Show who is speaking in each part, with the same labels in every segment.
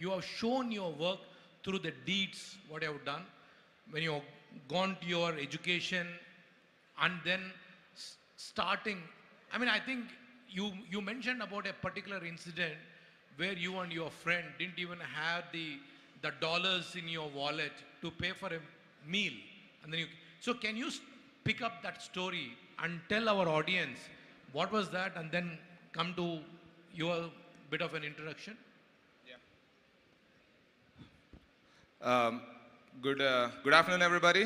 Speaker 1: You have shown your work through the deeds, what you have done, when you have gone to your education and then starting. I mean, I think you mentioned about a particular incident where you and your friend didn't even have the dollars in your wallet to pay for a meal. And then so can you pick up that story and tell our audience what was that, and then come to your bit of an introduction?
Speaker 2: Good afternoon, everybody.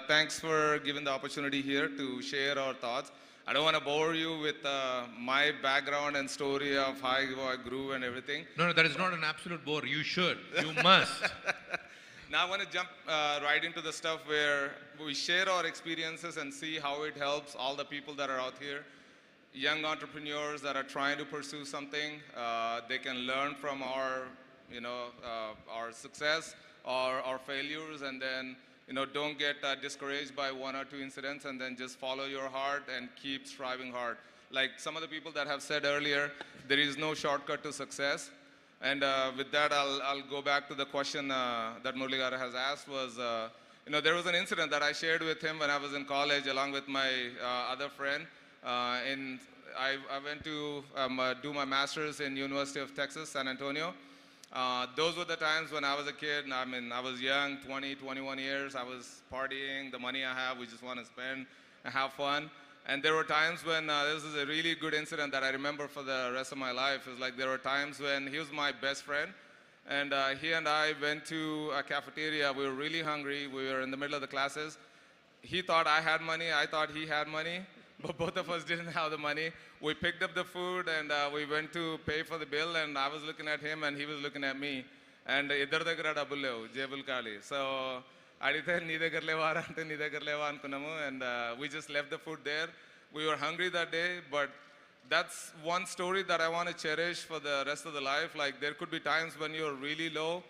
Speaker 2: Thanks for giving the opportunity here to share our thoughts. I don't want to bore you with my background and story of how I grew and everything.
Speaker 1: No, that is not an absolute bore. You should. You must.
Speaker 2: Now I want to jump right into the stuff where we share our experiences and see how it helps all the people that are out here, young entrepreneurs that are trying to pursue something. They can learn from our, our success or our failures, and then don't get discouraged by one or two incidents, and then just follow your heart and keep striving hard. Like some of the people that have said earlier, there is no shortcut to success. And with that, I'll go back to the question that Murli has asked was, there was an incident that I shared with him when I was in college along with my other friend. I went to do my master's in University of Texas, San Antonio. Those were the times when I was a kid. I mean, I was young, 20, 21 years. I was partying. The money I have, we just want to spend and have fun. And there were times when this is a really good incident that I remember for the rest of my life. It's like there were times when he was my best friend, and he and I went to a cafeteria. We were really hungry. We were in the middle of the classes. He thought I had money. I thought he had money, but both of us didn't have the money. We picked up the food and we went to pay for the bill, and I was looking at him and he was looking at me. And iddar daggara double levu, jebul kali. So adithe nee daggara leva ante nee daggara leva anukunnamu, and we just left the food there. We were hungry that day, but that's one story that I want to cherish for the rest of the life. Like there could be times when you're really low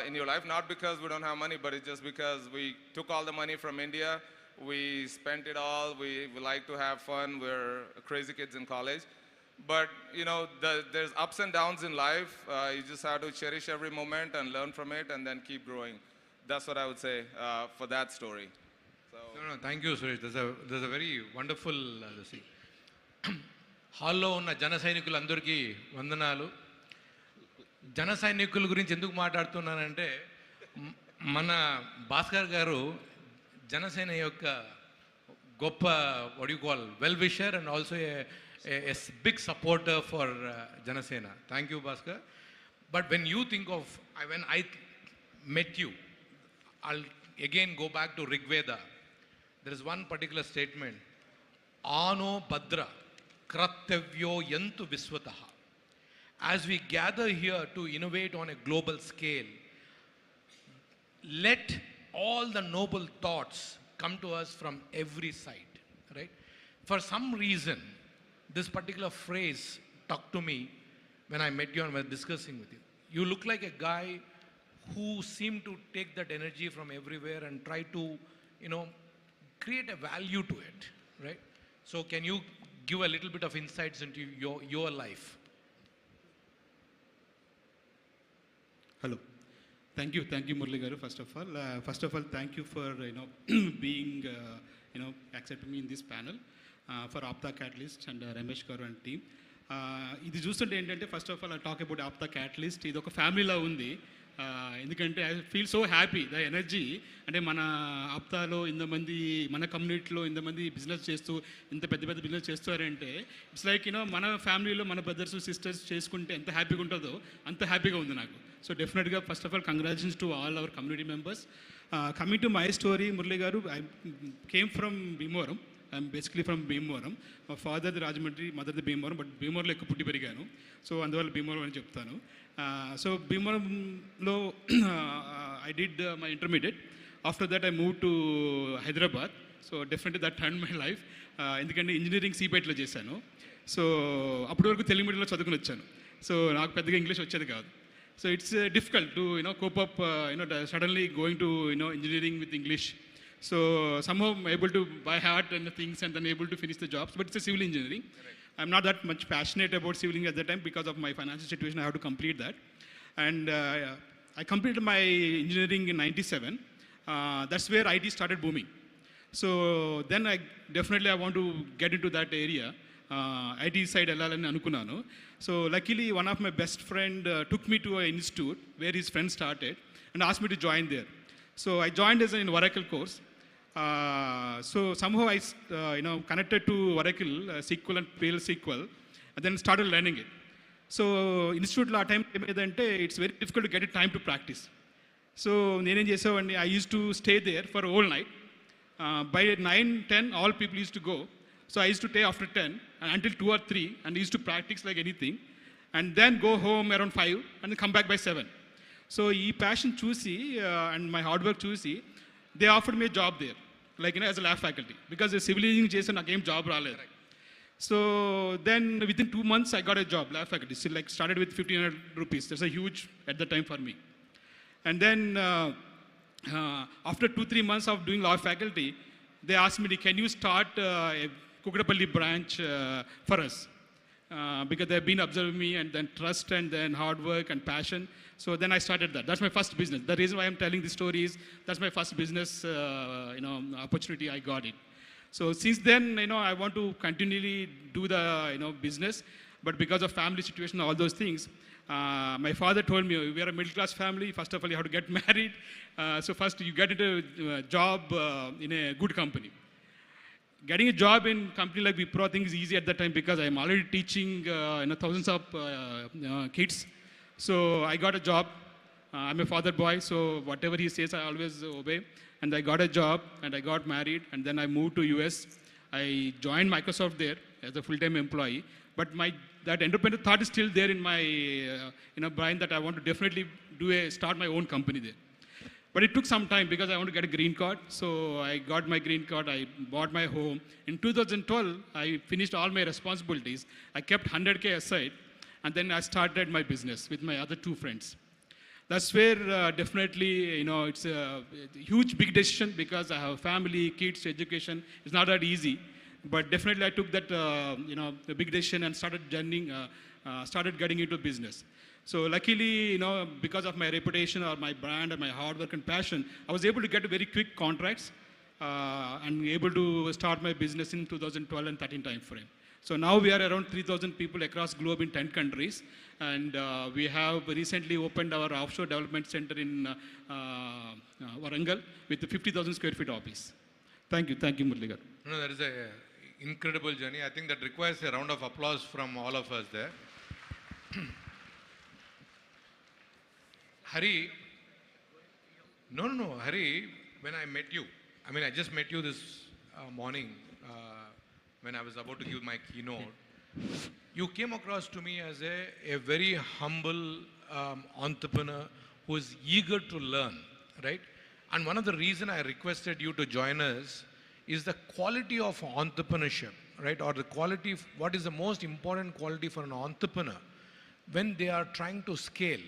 Speaker 2: in your life, not because we don't have money, but it's just because we took all the money from India. We spent it all. We like to have fun. We're crazy kids in college. But, there's ups and downs in life. You just have to cherish every moment and learn from it and then keep growing. That's what I would say for that story. So.
Speaker 1: No, thank you, Suresh. There's a very wonderful thing. హాల్లో ఉన్న జన సైనికులందరికీ వందనాలు. జన సైనికుల గురించి ఎందుకు మాట్లాడుతున్నానంటే, మన భాస్కర్ గారు జనసేన యొక్క గొప్ప what you call well-wisher and also a big supporter for Janasena. Thank you, Bhaskar. But when you think of, when I met you, I'll again go back to Rigveda. There is one particular statement, Ano Badra Kratavyo Yantu Viswataha. As we gather here to innovate on a global scale, let all the noble thoughts come to us from every side, right? For some reason, this particular phrase stuck to me when I met you and was discussing with you. You look like a guy who seemed to take that energy from everywhere and try to, create a value to it, right? So can you give a little bit of insights into your life?
Speaker 3: Hello. Thank you, Murli Garu. First of all, thank you for being accepting me in this panel for APTA Katalyst and Ramesh Garu and team. ఇది చూస్తుంటే ఏంటంటే, first of all I talk about APTA Katalyst. ఇది ఒక ఫ్యామిలీలా ఉంది. ఎందుకంటే I feel so happy the energy. అంటే మన ఆప్తాలో ఇంతమంది, మన కమ్యూనిటీలో ఇంతమంది బిజినెస్ చేస్తూ, ఇంత పెద్ద పెద్ద బిజినెస్ చేస్తారంటే ఇట్స్ లైక్ మన ఫ్యామిలీలో మన బ్రదర్స్ సిస్టర్స్ చేసుకుంటే ఎంత హ్యాపీగా ఉంటుందో అంత హ్యాపీగా ఉంది నాకు. సో డెఫినెట్గా first of all congratulations to all our community members. Coming to my story, Murali గారు, I came from Bhimavaram. I'm basically from Bhimavaram. మా ఫాదర్ది రాజమండ్రి, మదర్ది భీమవరం, బట్ భీమవరంలో ఎక్కువ పుట్టి పెరిగాను. సో అందువల్ల భీమవరం అని చెప్తాను. సో భీమవరంలో I did my intermediate. After that I move to Hyderabad. So definitely that turn my life. ఎందుకంటే ఇంజనీరింగ్ సిపెట్లో చేశాను. సో అప్పటి వరకు తెలుగు మీడియంలో చదువుకుని వచ్చాను. సో నాకు పెద్దగా ఇంగ్లీష్ వచ్చేది కాదు. So it's difficult to cope up suddenly going to engineering with English. So somehow I'm able to buy heart and things and then able to finish the jobs. But it's a civil engineering. I'm not that much passionate about civil engineering at that time because of my financial situation. I have to complete that. And I completed my engineering in 97. That's where IT started booming. So then I want to get into that area. IT side వెళ్ళాలని అనుకున్నాను. So luckily one of my best friend took me to an institute where his friend started and asked me to join there. So I joined as an Oracle course. So somehow I connected to Oracle, SQL and PL SQL, and then started learning it. So institute ఆ time ఏమైందంటే it's very difficult to get a time to practice. So నేనేం చేసేవాడిని, I used to stay there for a whole night. By 9, 10, all people used to go. So I used to stay after 10 and until 2 or 3 and used to practice like anything. And then go home around 5 and then come back by 7. So ఈ passion చూసి and my hard work చూసి, they offered me a job there, like as a lab faculty. Because the civil engineering చేసి నాకేం job రాలేదు. So then within 2 months I got a job, lab faculty. So like started with 1,500 rupees. That's a huge at the time for me. And then after 2-3 months of doing law faculty, they asked me, can you start a Kukatapalli branch for us? Because they've been observing me and then trust and then hard work and passion. So then I started that. That's my first business. The reason why I'm telling this story is that's my first business opportunity I got it. So since then, I want to continually do the business, but because of family situation, all those things, my father told me, we are a middle class family. First of all, you have to get married. So first you get into a job in a good company. Getting a job in company like Wipro, I think is easy at that time because I'm already teaching thousands of kids. So I got a job. I'm a father boy, so whatever he says, I always obey. And I got a job and I got married and then I moved to US. I joined Microsoft there as a full-time employee. But that entrepreneur thought is still there in my brain that I want to definitely start my own company there. But it took some time because I want to get a green card. So I got my green card, I bought my home. In 2012, I finished all my responsibilities. I kept 100K aside and then I started my business with my other 2 friends. That's where definitely, it's a huge, big decision because I have family, kids, education. It's not that easy. But definitely I took that, the big decision and started getting into business. So luckily, because of my reputation or my brand or my hard work and passion, I was able to get very quick contracts and able to start my business in 2012 and 13 time frame. So now we are around 3,000 people across globe in 10 countries. And we have recently opened our offshore development center in Warangal with the 50,000 square feet office. Thank you, Murli garu.
Speaker 1: No, that is an incredible journey. I think that requires a round of applause from all of us there. Hari, no, Hari, when I met you, I just met you this morning when I was about to give my keynote. You came across to me as a very humble entrepreneur who is eager to learn, right? And one of the reasons I requested you to join us is the quality of entrepreneurship, right? Or the quality, what is the most important quality for an entrepreneur when they are trying to scale,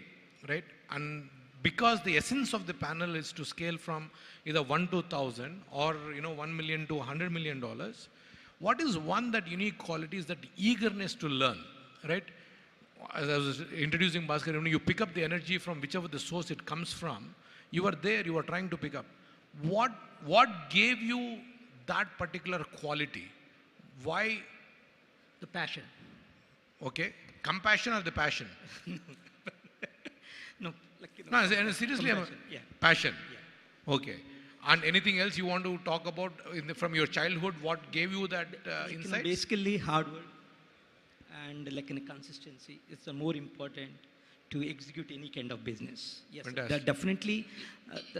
Speaker 1: right? And because the essence of the panel is to scale from either 1 to 1,000 or 1 million to $100 million, what is one that unique quality is that eagerness to learn, right? As I was introducing Bhaskar, you pick up the energy from whichever the source it comes from. You are there, you are trying to pick up. What gave you that particular quality? Why?
Speaker 4: The passion.
Speaker 1: Okay. Compassion or the passion?
Speaker 4: No,
Speaker 1: seriously, passion. Yeah. Okay. And anything else you want to talk about from your childhood? What gave you that insight?
Speaker 4: Basically, hard work and consistency is the more important to execute any kind of business. Yes, that definitely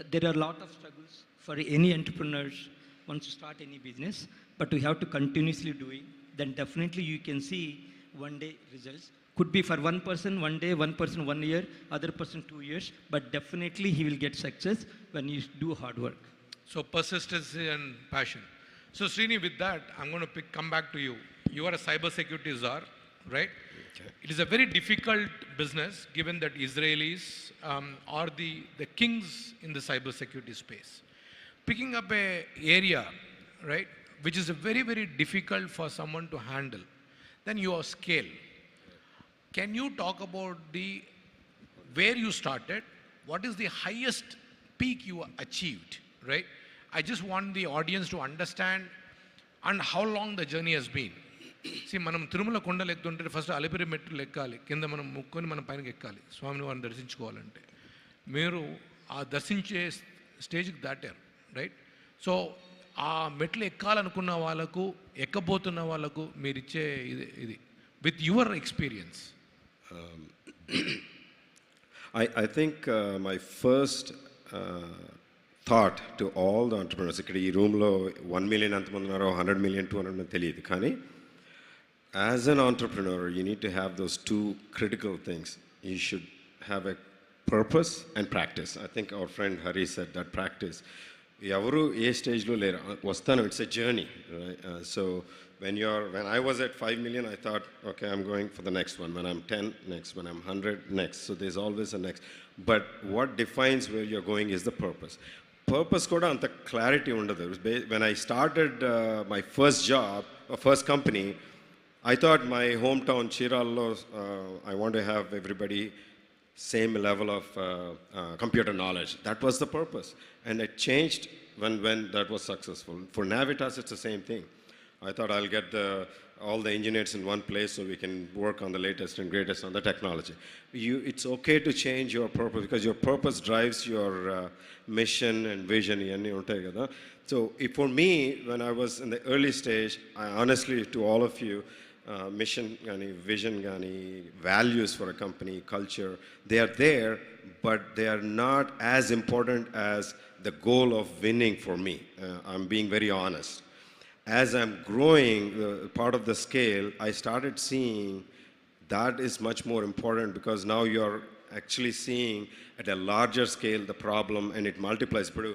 Speaker 4: there are a lot of struggles for any entrepreneurs wants to start any business, but we have to continuously do it. Then definitely you can see one day results. Could be for one person 1 day, one person 1 year, other person 2 years, but definitely he will get success when you do hard work.
Speaker 1: So persistence and passion. So Srini, with that, I'm going to come back to you. You are a cybersecurity czar, right? Okay. It is a very difficult business given that Israelis are the kings in the cybersecurity space. Picking up a area, right, which is very, very difficult for someone to handle, then you are scale. Can you talk about where you started, what is the highest peak you achieved, right? I just want the audience to understand and how long the journey has been. See, మనం తిరుమల కొండలు ఎక్కుతుంటే first Alipiri మెట్లు ఎక్కాలి, కింద మనం ముక్కొని మనం పైనకి ఎక్కాలి స్వామిని వారిని దర్శించుకోవాలంటే. మీరు ఆ దర్శించే స్టేజ్కి దాటారు, రైట్? సో ఆ మెట్లు ఎక్కాలనుకున్న వాళ్ళకు, ఎక్కబోతున్న వాళ్ళకు మీరు ఇచ్చే ఇది with your experience.
Speaker 5: I think my first thought to all the entrepreneurs, ఇక్కడ ఈ రూమ్లో 1 million ఎంతమంది ఉన్నారో, 100 million, 200 million తెలియదు, కానీ as an entrepreneur you need to have those two critical things. You should have a purpose and practice. I think our friend Hari said that practice. ఎవరు ఏ స్టేజ్లో లేరు, వస్తాను, it's a journey, so when I was at 5 million, I thought, okay, I'm going for the next one. When I'm 10, next. When I'm 100, next. So there's always a next. But what defines where you're going is the purpose. Purpose kuda anta clarity undadu. When I started my first job, first company, I thought my hometown Chirallo, I want to have everybody same level of computer knowledge. That was the purpose. And it changed when that was successful. For Navitas, it's the same thing. I thought I'll get all the engineers in one place so we can work on the latest and greatest on the technology. It's okay to change your purpose, because your purpose drives your mission and vision. So for me, when I was in the early stage, I honestly, to all of you, mission, vision, values for a company, culture, they are there, but they are not as important as the goal of winning for me. I'm being very honest. As I'm growing part of the scale, I started seeing that is much more important, because now you're actually seeing at a larger scale the problem, and it multiplies. But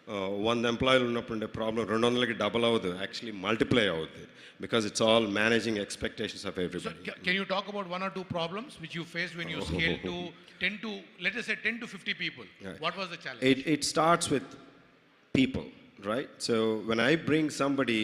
Speaker 5: 1 employee unnappunde problem 200 double avudhu, actually multiply avudhu, because it's all managing expectations of everybody.
Speaker 1: So, can you talk about 1 or 2 problems which you faced when you scaled to 10 to, let us say 10 to 50 people? Yeah. What was the challenge?
Speaker 5: It starts with people, right? So when I bring somebody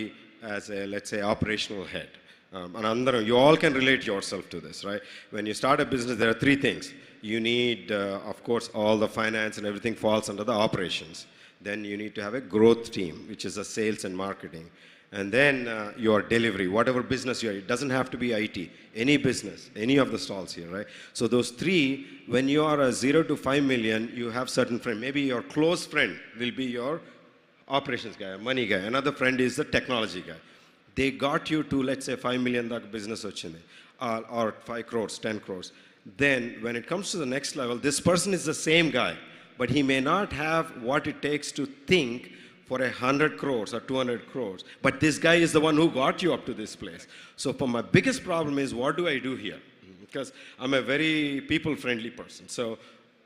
Speaker 5: as a, let's say, operational head, and you all can relate yourself to this, right? When you start a business, there are 3 things. You need, of course, all the finance and everything falls under the operations. Then you need to have a growth team, which is a sales and marketing. And then your delivery, whatever business you're, it doesn't have to be IT, any business, any of the stalls here, right? So those 3, when you are a 0 to 5 million, you have certain friend. Maybe your close friend will be your operations guy, money guy. Another friend is the technology guy. They got you to, let's say, 5 million business ochindi, or 5 crores, 10 crores. Then when it comes to the next level, this person is the same guy, but he may not have what it takes to think for 100 crores or 200 crores. But this guy is the one who got you up to this place. So for my biggest problem is, what do I do here? Because I'm a very people-friendly person. So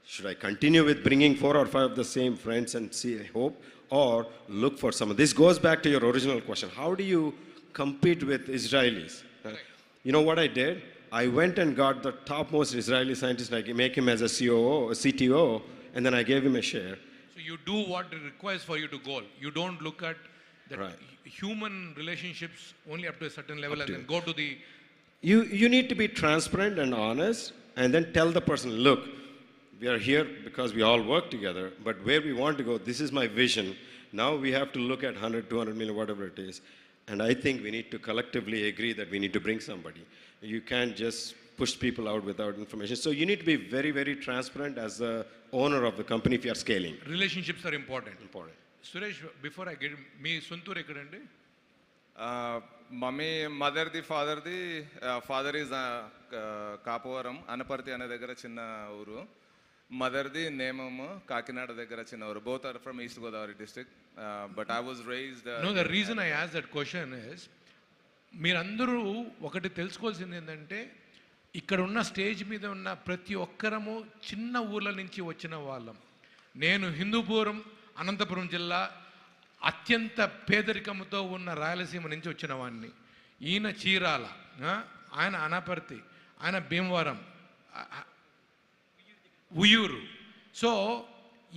Speaker 5: should I continue with bringing 4 or 5 of the same friends and see hope, or look for someone? This goes back to your original question. How do you compete with Israelis? You know what I did? I went and got the topmost Israeli scientist, I make him as a COO, a CTO, and then I gave him a share.
Speaker 1: So you do what it requires for you to go. You don't look at the human relationships only up to a certain level and then go to the...
Speaker 5: You need to be transparent and honest, and then tell the person, look, we are here because we all work together, but where we want to go, this is my vision. Now we have to look at 100, 200 million, whatever it is. And I think we need to collectively agree that we need to bring somebody. You can't just push people out without information. So you need to be very, very transparent as the owner of the company if you are scaling.
Speaker 1: Relationships are important.
Speaker 5: Important.
Speaker 1: Suresh, before I get me Suntur ekkadandi?
Speaker 2: Mummy, father is Kapavaram, Anaparthi ane daggara chinna uru. Motherdi Nemamu, Kakinada daggara chinna uru. Both are from East Godavari district. But I was raised...
Speaker 1: No, the reason I asked that question is, మీరందరూ ఒకటి తెలుసుకోవాల్సింది ఏంటంటే, ఇక్కడ ఉన్న stage మీద ఉన్న ప్రతి ఒక్కరము చిన్న ఊర్ల నుంచి వచ్చిన వాళ్ళం. నేను హిందూపురం, అనంతపురం జిల్లా, అత్యంత పేదరికంతో ఉన్న రాయలసీమ నుంచి వచ్చిన వాడిని. ఈయన చీరాల, ఆయన అనపర్తి, ఆయన Bhimavaram, Uyyuru. So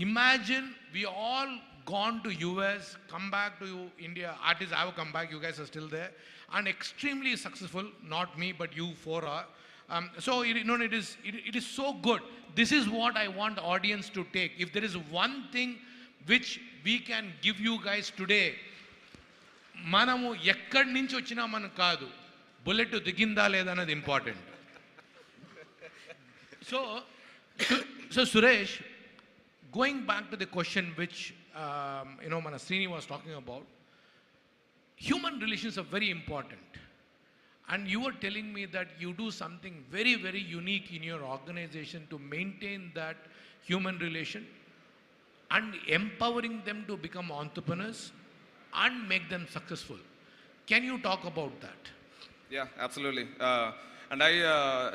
Speaker 1: imagine we all gone to US, come back to India, artists have come back, you guys are still there, and extremely successful, not me but you 4 are. So it is so good. This is what I want the audience to take. If there is one thing which we can give you guys today, మనము ఎక్కడి నుంచి వచ్చినా మనకు కాదు, bullet దిగిందా లేదా అన్నది important. So Suresh, going back to the question which Mana Srini was talking about, human relations are very important. And you were telling me that you do something very, very unique in your organization to maintain that human relation and empowering them to become entrepreneurs and make them successful. Can you talk about that?
Speaker 2: Yeah, absolutely. And I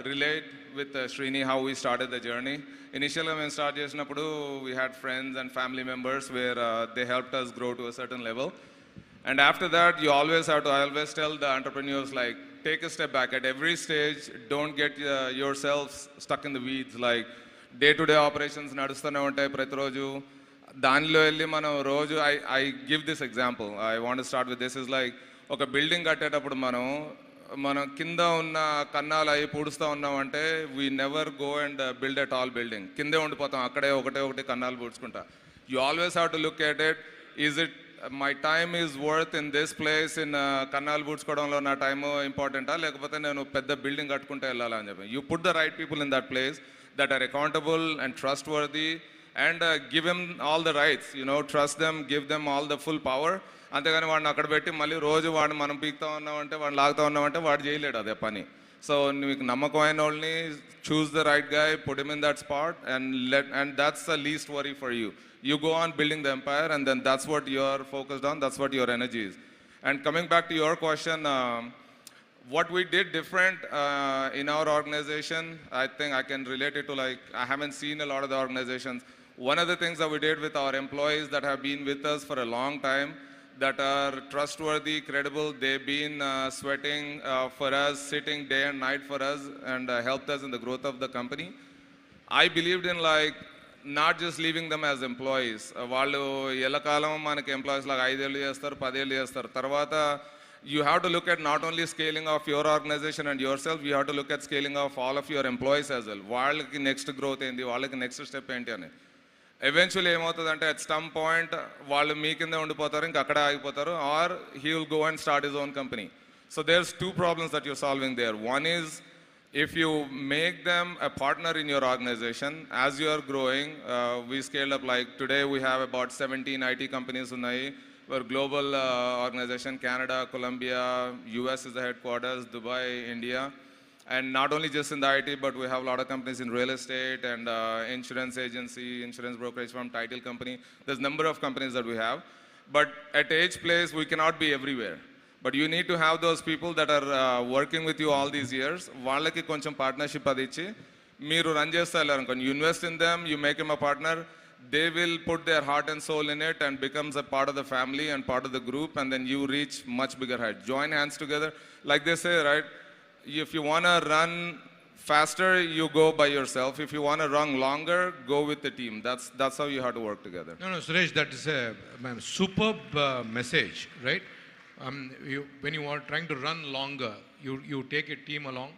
Speaker 2: relate with Srini how we started the journey. Initially, when we started chesinapudu, we had friends and family members where they helped us grow to a certain level. And after that, you always have to, I always tell the entrepreneurs, like, take a step back at every stage. Don't get yourselves stuck in the weeds. Like, day-to-day operations nadustane untayi prati roju. దానిలో వెళ్ళి మనం రోజు I give this example. I want start with this. Is like ఒక building కట్టేటప్పుడు మనం కింద ఉన్న కన్నాలు అవి పూడుస్తూ ఉన్నామంటే we never go and build a tall building. కిందే ఉండిపోతాం, అక్కడే ఒకటి కన్నాలు పూడ్చుకుంటా. You always have to look at it. Is it my time is worth in this place, in కన్నాలు పూడ్చుకోవడంలో నా టైము ఇంపార్టెంటా, లేకపోతే నేను పెద్ద బిల్డింగ్ కట్టుకుంటే వెళ్ళాలా అని చెప్పి. You put the right people in that place that are accountable and trustworthy. And give him all the rights, trust them, give them all the full power. అంతేగాని వాడిని అక్కడ పెట్టి మళ్ళీ రోజు వాడిని మనం పీకుతా ఉన్నామంటే, వాడిని లాగుతూ ఉన్నామంటే వాడు చేయలేడు అదే పని. సో మీకు నమ్మకమైన వాళ్ళని choose the right guy, put him in that spot and that's the least worry for you. You go on building the empire and then that's what you're focused on, that's what your energy is. And coming back to your question, what we did different in our organization, I think I can relate it to, like, I haven't seen a lot of the organizations. One of the things that we did with our employees that have been with us for a long time, that are trustworthy, credible, they've been sweating for us, sitting day and night for us, and helped us in the growth of the company. I believed in, like, not just leaving them as employees. వాళ్ళు ఎల్లకాలం మనకి employees లాగా 5 ఏళ్ళు చేస్తారు, 10 ఏళ్ళు చేస్తారు. తర్వాత you have to look at not only scaling of your organization and yourself, you have to look at scaling of all of your employees as well. వాళ్ళకి నెక్స్ట్ గ్రోత్ ఏంటి, వాళ్ళకి నెక్స్ట్ స్టెప్ ఏంటి అని. ఎవెన్చువల్లీ ఏమవుతుందంటే at some point వాళ్ళు మీ కింద ఉండిపోతారు, ఇంకా అక్కడే ఆగిపోతారు, or he will go and start his own company. So there's 2 problems that you're solving there. One is, if you make them a partner in your organization, as you are growing, we scaled up, like today we have about 17 IT companies unnai. We're a global organization. Canada, Colombia, US is the headquarters, Dubai, India. And not only just in the IT, but we have a lot of companies in real estate and insurance agency, insurance brokerage firm, title company. There's a number of companies that we have. But at each place, we cannot be everywhere. But you need to have those people that are working with you all these years. వాళ్ళకి కొంచెం partnership అది ఇచ్చి మీరు run చేస్తే వెళ్ళారనుకోండి, you invest in them, you make them a partner, they will put their heart and soul in it and becomes a part of the family and part of the group, and then you reach much bigger height. Join hands together. Like they say, right? If you want to run faster, you go by yourself. If you want to run longer, go with the team. That's how you have to work together.
Speaker 1: No, Suresh, that is a superb message, right? When you are trying to run longer, you take a team along.